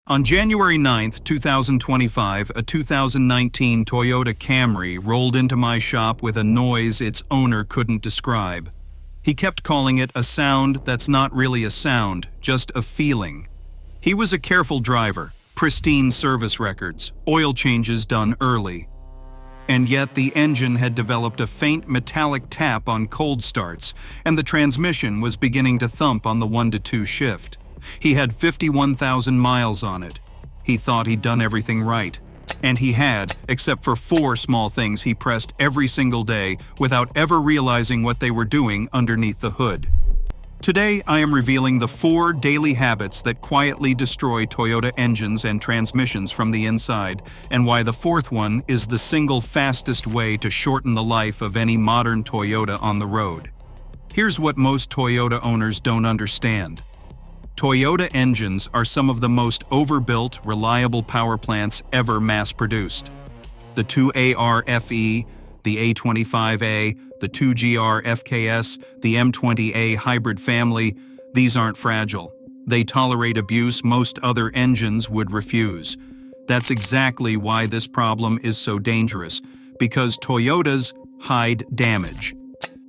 On January 9, 2025, a 2019 Toyota Camry rolled into my shop with a noise its owner couldn't describe. He kept calling it a sound that's not really a sound, just a feeling. He was a careful driver, pristine service records, oil changes done early. And yet the engine had developed a faint metallic tap on cold starts, and the transmission was beginning to thump on the 1-to-2 shift. He had 51,000 miles on it. He thought he'd done everything right. And he had, except for 4 small things he pressed every single day without ever realizing what they were doing underneath the hood. Today, I am revealing the 4 daily habits that quietly destroy Toyota engines and transmissions from the inside, and why the 4th one is the single fastest way to shorten the life of any modern Toyota on the road. Here's what most Toyota owners don't understand. Toyota engines are some of the most overbuilt, reliable power plants ever mass-produced. The 2AR-FE, the A25A, the 2GR-FKS, the M20A hybrid family, these aren't fragile. They tolerate abuse most other engines would refuse. That's exactly why this problem is so dangerous, because Toyotas hide damage.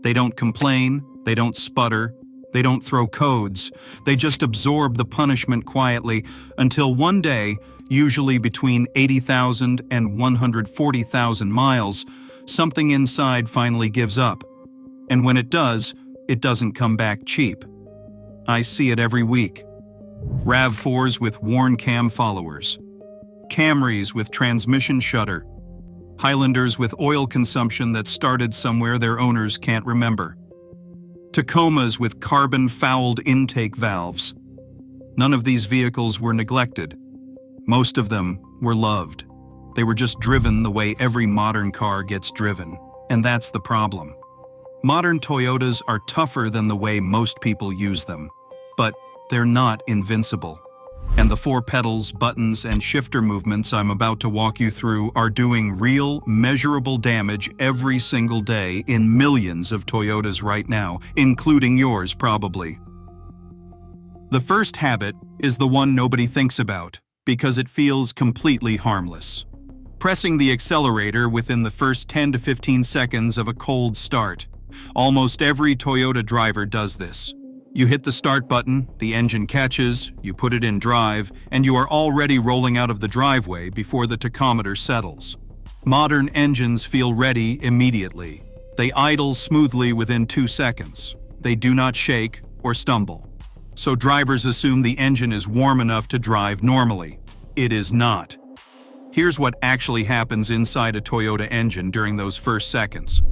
They don't complain, they don't sputter, they don't throw codes, they just absorb the punishment quietly until one day, usually between 80,000 and 140,000 miles, something inside finally gives up. And when it does, it doesn't come back cheap. I see it every week. RAV4s with worn cam followers, Camrys with transmission shudder, Highlanders with oil consumption that started somewhere their owners can't remember, Tacomas with carbon-fouled intake valves. None of these vehicles were neglected. Most of them were loved. They were just driven the way every modern car gets driven, and that's the problem. Modern Toyotas are tougher than the way most people use them, but they're not invincible. And the 4 pedals, buttons, and shifter movements I'm about to walk you through are doing real, measurable damage every single day in millions of Toyotas right now, including yours probably. The first habit is the one nobody thinks about, because it feels completely harmless. Pressing the accelerator within the first 10 to 15 seconds of a cold start. Almost every Toyota driver does this. You hit the start button, the engine catches, you put it in drive, and you are already rolling out of the driveway before the tachometer settles. Modern engines feel ready immediately. They idle smoothly within 2 seconds. They do not shake or stumble. So drivers assume the engine is warm enough to drive normally. It is not. Here's what actually happens inside a Toyota engine during those first seconds.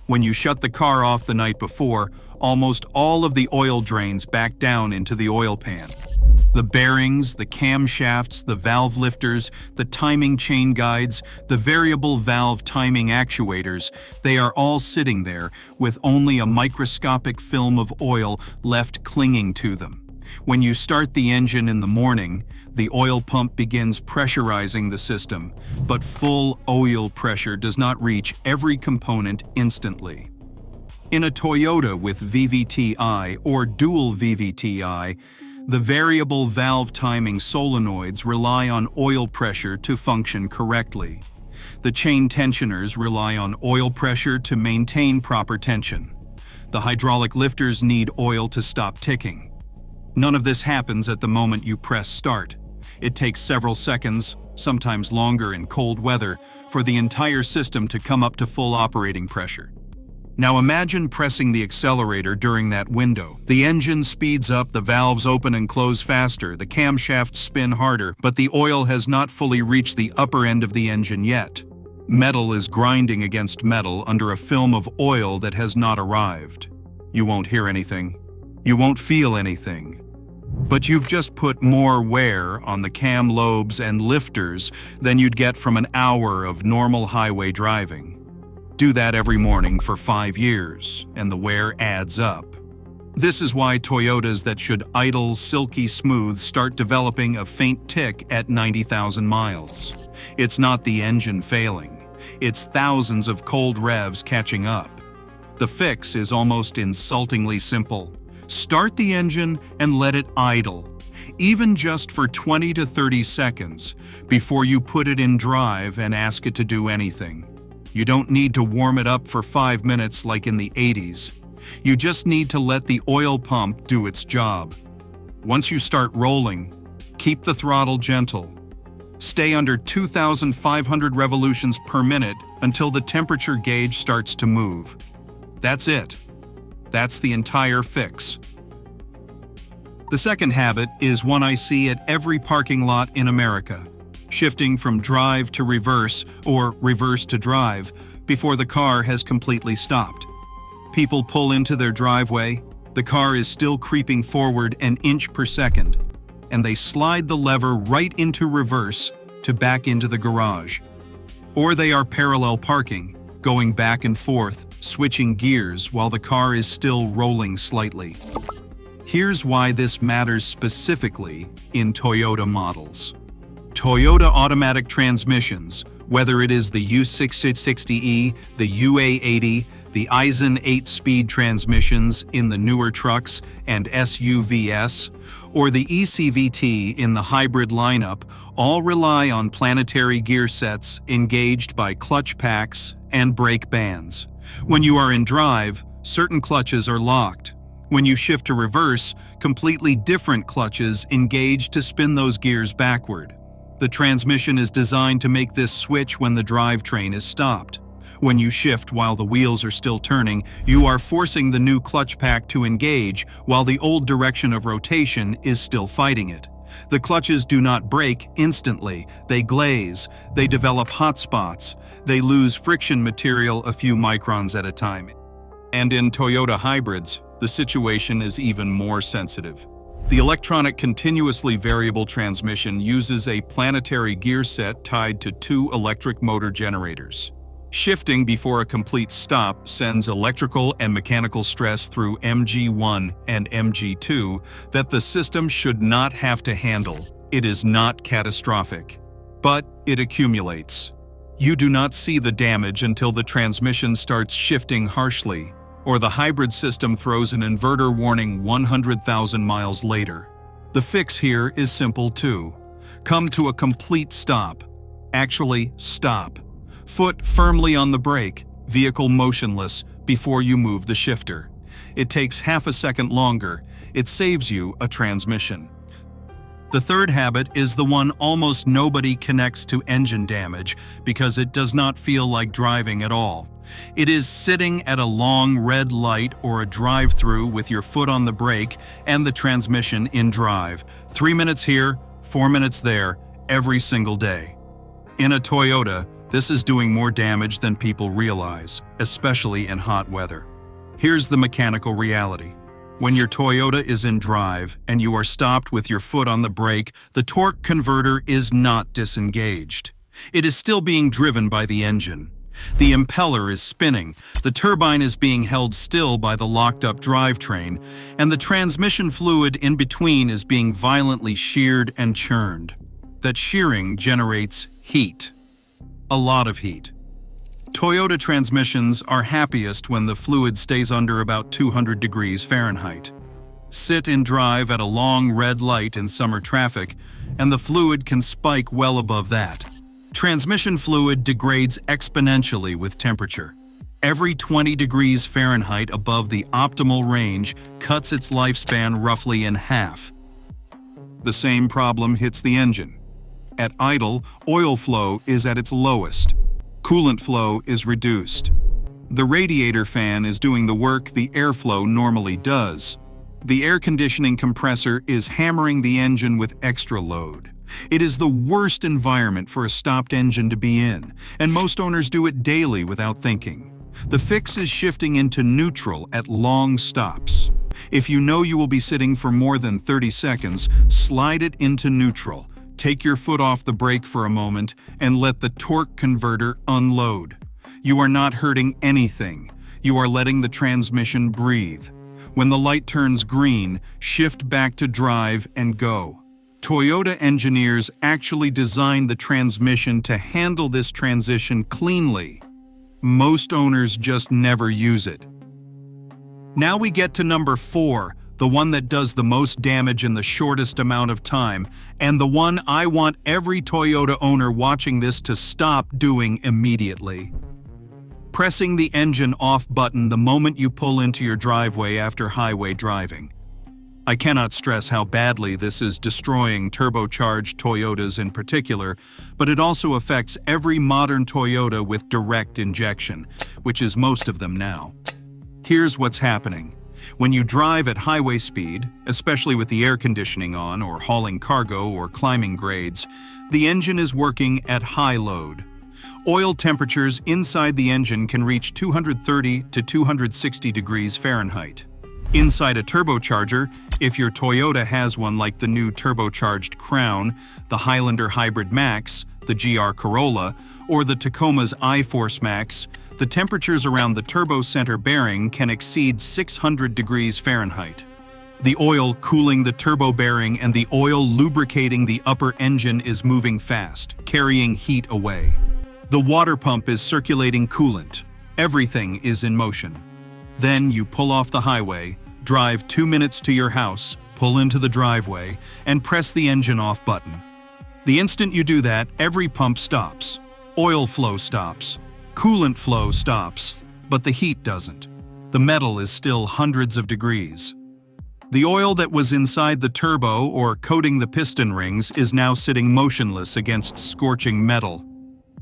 When you shut the car off the night before, almost all of the oil drains back down into the oil pan. The bearings, the camshafts, the valve lifters, the timing chain guides, the variable valve timing actuators, they are all sitting there with only a microscopic film of oil left clinging to them. When you start the engine in the morning, the oil pump begins pressurizing the system, but full oil pressure does not reach every component instantly. In a Toyota with VVTi or dual VVTi, the variable valve timing solenoids rely on oil pressure to function correctly. The chain tensioners rely on oil pressure to maintain proper tension. The hydraulic lifters need oil to stop ticking. None of this happens at the moment you press start. It takes several seconds, sometimes longer in cold weather, for the entire system to come up to full operating pressure. Now imagine pressing the accelerator during that window. The engine speeds up, the valves open and close faster, the camshafts spin harder, but the oil has not fully reached the upper end of the engine yet. Metal is grinding against metal under a film of oil that has not arrived. You won't hear anything. You won't feel anything. But you've just put more wear on the cam lobes and lifters than you'd get from an hour of normal highway driving. Do that every morning for 5 years, and the wear adds up. This is why Toyotas that should idle silky smooth start developing a faint tick at 90,000 miles. It's not the engine failing. It's thousands of cold revs catching up. The fix is almost insultingly simple. Start the engine and let it idle. even just for 20 to 30 seconds, before you put it in drive and ask it to do anything. You don't need to warm it up for 5 minutes like in the 80s. You just need to let the oil pump do its job. Once you start rolling, keep the throttle gentle. Stay under 2,500 revolutions per minute until the temperature gauge starts to move. That's it. That's the entire fix. The second habit is one I see at every parking lot in America: shifting from drive to reverse or reverse to drive before the car has completely stopped. People pull into their driveway, the car is still creeping forward an inch per second, and they slide the lever right into reverse to back into the garage. Or they are parallel parking, going back and forth, switching gears while the car is still rolling slightly. Here's why this matters specifically in Toyota models. Toyota automatic transmissions, whether it is the U660E, the UA80, the Aisin 8-speed transmissions in the newer trucks and SUVs, or the eCVT in the hybrid lineup, all rely on planetary gear sets engaged by clutch packs and brake bands. When you are in drive, certain clutches are locked. When you shift to reverse, completely different clutches engage to spin those gears backward. The transmission is designed to make this switch when the drivetrain is stopped. When you shift while the wheels are still turning, you are forcing the new clutch pack to engage while the old direction of rotation is still fighting it. The clutches do not break instantly, they glaze, they develop hot spots, they lose friction material a few microns at a time. And in Toyota hybrids, the situation is even more sensitive. The electronic continuously variable transmission uses a planetary gear set tied to 2 electric motor generators. Shifting before a complete stop sends electrical and mechanical stress through MG1 and MG2 that the system should not have to handle. It is not catastrophic, but it accumulates. You do not see the damage until the transmission starts shifting harshly, or the hybrid system throws an inverter warning 100,000 miles later. The fix here is simple too. Come to a complete stop. Actually, stop. Foot firmly on the brake, vehicle motionless, before you move the shifter. It takes half a second longer. It saves you a transmission. The third habit is the one almost nobody connects to engine damage because it does not feel like driving at all. It is sitting at a long red light or a drive-through with your foot on the brake and the transmission in drive. 3 minutes here, 4 minutes there, every single day. In a Toyota, this is doing more damage than people realize, especially in hot weather. Here's the mechanical reality. When your Toyota is in drive and you are stopped with your foot on the brake, the torque converter is not disengaged. It is still being driven by the engine. The impeller is spinning, the turbine is being held still by the locked-up drivetrain, and the transmission fluid in between is being violently sheared and churned. That shearing generates heat. A lot of heat. Toyota transmissions are happiest when the fluid stays under about 200 degrees Fahrenheit. Sit in drive at a long red light in summer traffic, and the fluid can spike well above that. Transmission fluid degrades exponentially with temperature. Every 20 degrees Fahrenheit above the optimal range cuts its lifespan roughly in half. The same problem hits the engine. At idle, oil flow is at its lowest. Coolant flow is reduced. The radiator fan is doing the work the airflow normally does. The air conditioning compressor is hammering the engine with extra load. It is the worst environment for a stopped engine to be in, and most owners do it daily without thinking. The fix is shifting into neutral at long stops. If you know you will be sitting for more than 30 seconds, slide it into neutral. Take your foot off the brake for a moment and let the torque converter unload. You are not hurting anything. You are letting the transmission breathe. When the light turns green, shift back to drive and go. Toyota engineers actually designed the transmission to handle this transition cleanly. Most owners just never use it. Now we get to number 4, the one that does the most damage in the shortest amount of time, and the one I want every Toyota owner watching this to stop doing immediately. Pressing the engine off button the moment you pull into your driveway after highway driving. I cannot stress how badly this is destroying turbocharged Toyotas in particular, but it also affects every modern Toyota with direct injection, which is most of them now. Here's what's happening. When you drive at highway speed, especially with the air conditioning on or hauling cargo or climbing grades, the engine is working at high load. Oil temperatures inside the engine can reach 230 to 260 degrees Fahrenheit. Inside a turbocharger, if your Toyota has one like the new turbocharged Crown, the Highlander Hybrid Max, the GR Corolla, or the Tacoma's iForce Max, the temperatures around the turbo center bearing can exceed 600 degrees Fahrenheit. The oil cooling the turbo bearing and the oil lubricating the upper engine is moving fast, carrying heat away. The water pump is circulating coolant. Everything is in motion. Then you pull off the highway, drive 2 minutes to your house, pull into the driveway, and press the engine off button. The instant you do that, every pump stops. Oil flow stops. Coolant flow stops. But the heat doesn't. The metal is still hundreds of degrees. The oil that was inside the turbo or coating the piston rings is now sitting motionless against scorching metal.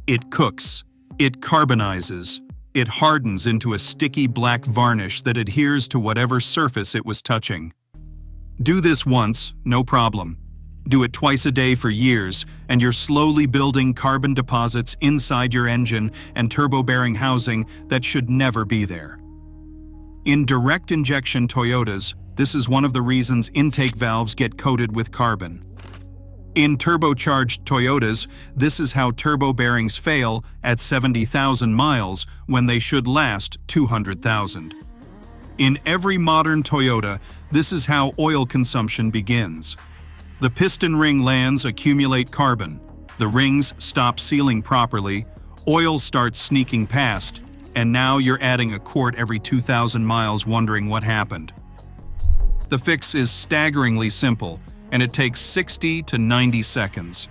It cooks. It carbonizes. It hardens into a sticky black varnish that adheres to whatever surface it was touching. Do this once, no problem. Do it twice a day for years, and you're slowly building carbon deposits inside your engine and turbo bearing housing that should never be there. In direct injection Toyotas, this is one of the reasons intake valves get coated with carbon. In turbocharged Toyotas, this is how turbo bearings fail at 70,000 miles when they should last 200,000. In every modern Toyota, this is how oil consumption begins. The piston ring lands accumulate carbon, the rings stop sealing properly, oil starts sneaking past, and now you're adding a quart every 2,000 miles wondering what happened. The fix is staggeringly simple, and it takes 60 to 90 seconds.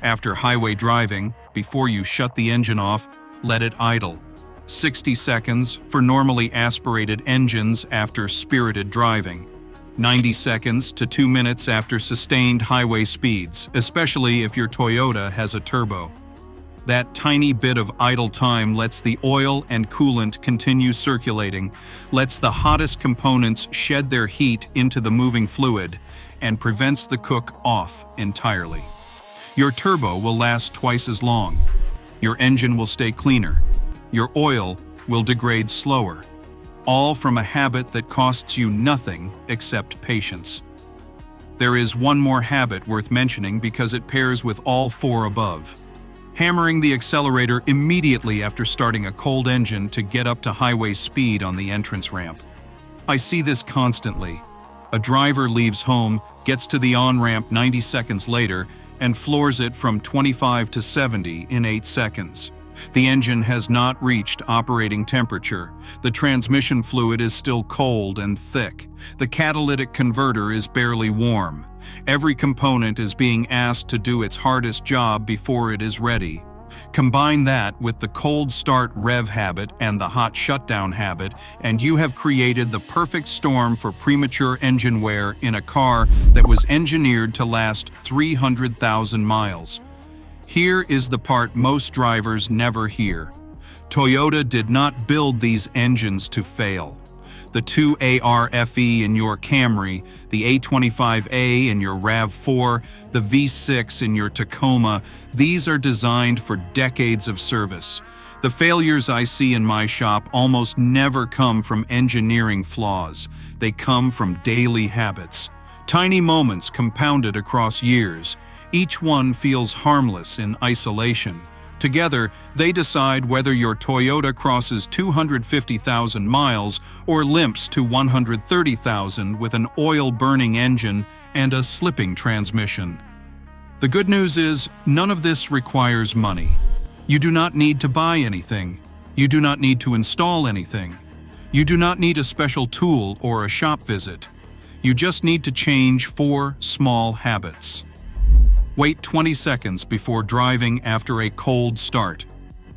After highway driving, before you shut the engine off, let it idle. 60 seconds for normally aspirated engines after spirited driving. 90 seconds to 2 minutes after sustained highway speeds, especially if your Toyota has a turbo. That tiny bit of idle time lets the oil and coolant continue circulating, lets the hottest components shed their heat into the moving fluid, and prevents the cook off entirely. Your turbo will last twice as long. Your engine will stay cleaner. Your oil will degrade slower. All from a habit that costs you nothing except patience. There is one more habit worth mentioning because it pairs with all four above. Hammering the accelerator immediately after starting a cold engine to get up to highway speed on the entrance ramp. I see this constantly. A driver leaves home, gets to the on-ramp 90 seconds later, and floors it from 25 to 70 in 8 seconds. The engine has not reached operating temperature. The transmission fluid is still cold and thick. The catalytic converter is barely warm. Every component is being asked to do its hardest job before it is ready. Combine that with the cold start rev habit and the hot shutdown habit, and you have created the perfect storm for premature engine wear in a car that was engineered to last 300,000 miles. Here is the part most drivers never hear. Toyota did not build these engines to fail. The 2ARFE in your Camry, the A25A in your RAV4, the V6 in your Tacoma, these are designed for decades of service. The failures I see in my shop almost never come from engineering flaws. They come from daily habits. Tiny moments compounded across years. Each one feels harmless in isolation. Together, they decide whether your Toyota crosses 250,000 miles or limps to 130,000 with an oil-burning engine and a slipping transmission. The good news is, none of this requires money. You do not need to buy anything. You do not need to install anything. You do not need a special tool or a shop visit. You just need to change 4 small habits. Wait 20 seconds before driving after a cold start.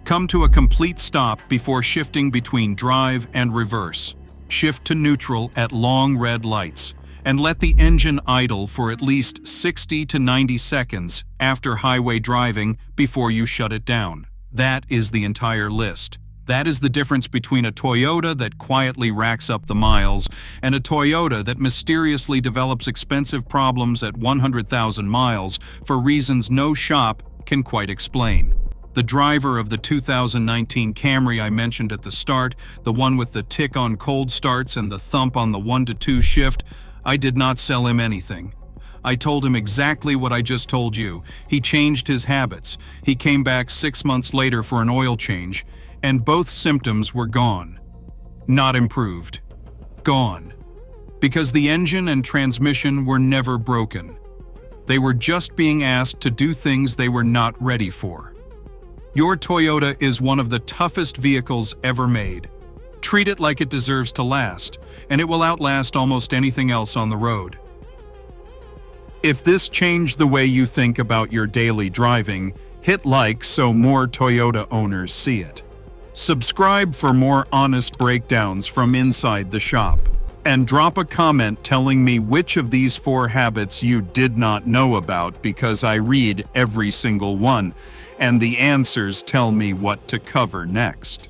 Come to a complete stop before shifting between drive and reverse. Shift to neutral at long red lights, and let the engine idle for at least 60 to 90 seconds after highway driving before you shut it down. That is the entire list. That is the difference between a Toyota that quietly racks up the miles and a Toyota that mysteriously develops expensive problems at 100,000 miles for reasons no shop can quite explain. The driver of the 2019 Camry I mentioned at the start, the one with the tick on cold starts and the thump on the 1 to 2 shift, I did not sell him anything. I told him exactly what I just told you. He changed his habits. He came back 6 months later for an oil change, and both symptoms were gone. Not improved. Gone. Because the engine and transmission were never broken. They were just being asked to do things they were not ready for. Your Toyota is one of the toughest vehicles ever made. Treat it like it deserves to last, and it will outlast almost anything else on the road. If this changed the way you think about your daily driving, hit like so more Toyota owners see it. Subscribe for more honest breakdowns from inside the shop. And drop a comment telling me which of these 4 habits you did not know about, because I read every single one, and the answers tell me what to cover next.